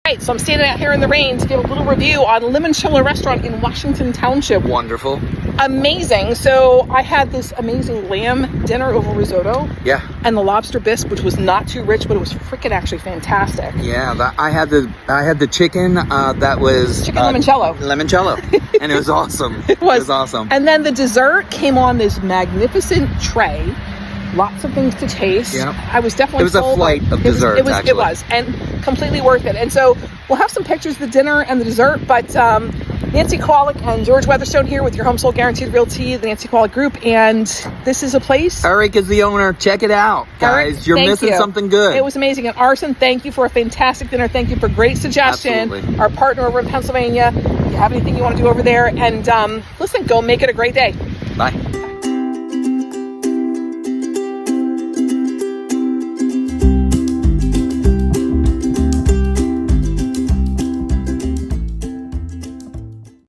Right, so I'm standing out here in the rain to give a little review on Limoncello Restaurant in Washington Township. Wonderful. Amazing. So I had this amazing lamb dinner over risotto. Yeah. And the lobster bisque, which was not too rich, but it was freaking actually fantastic. Yeah, I had the chicken that was Chicken limoncello. Limoncello. And it was awesome. It was awesome. And then the dessert came on this magnificent tray. Lots of things to taste. Yeah. I was definitely It was a sold. flight of desserts, It was, and completely worth it. And so we'll have some pictures of the dinner and the dessert, but Nancy Kowalik and George Weatherstone here with your Home Sold Guaranteed Realty, the Nancy Kowalik Group, and this is a place. Eric is the owner. Check it out, guys. Eric, You're thank missing you. something good. It was amazing. And Arson, thank you for a fantastic dinner. Thank you for great suggestion. Absolutely. Our partner over in Pennsylvania. If you have anything you want to do over there, and listen, go make it a great day. Bye.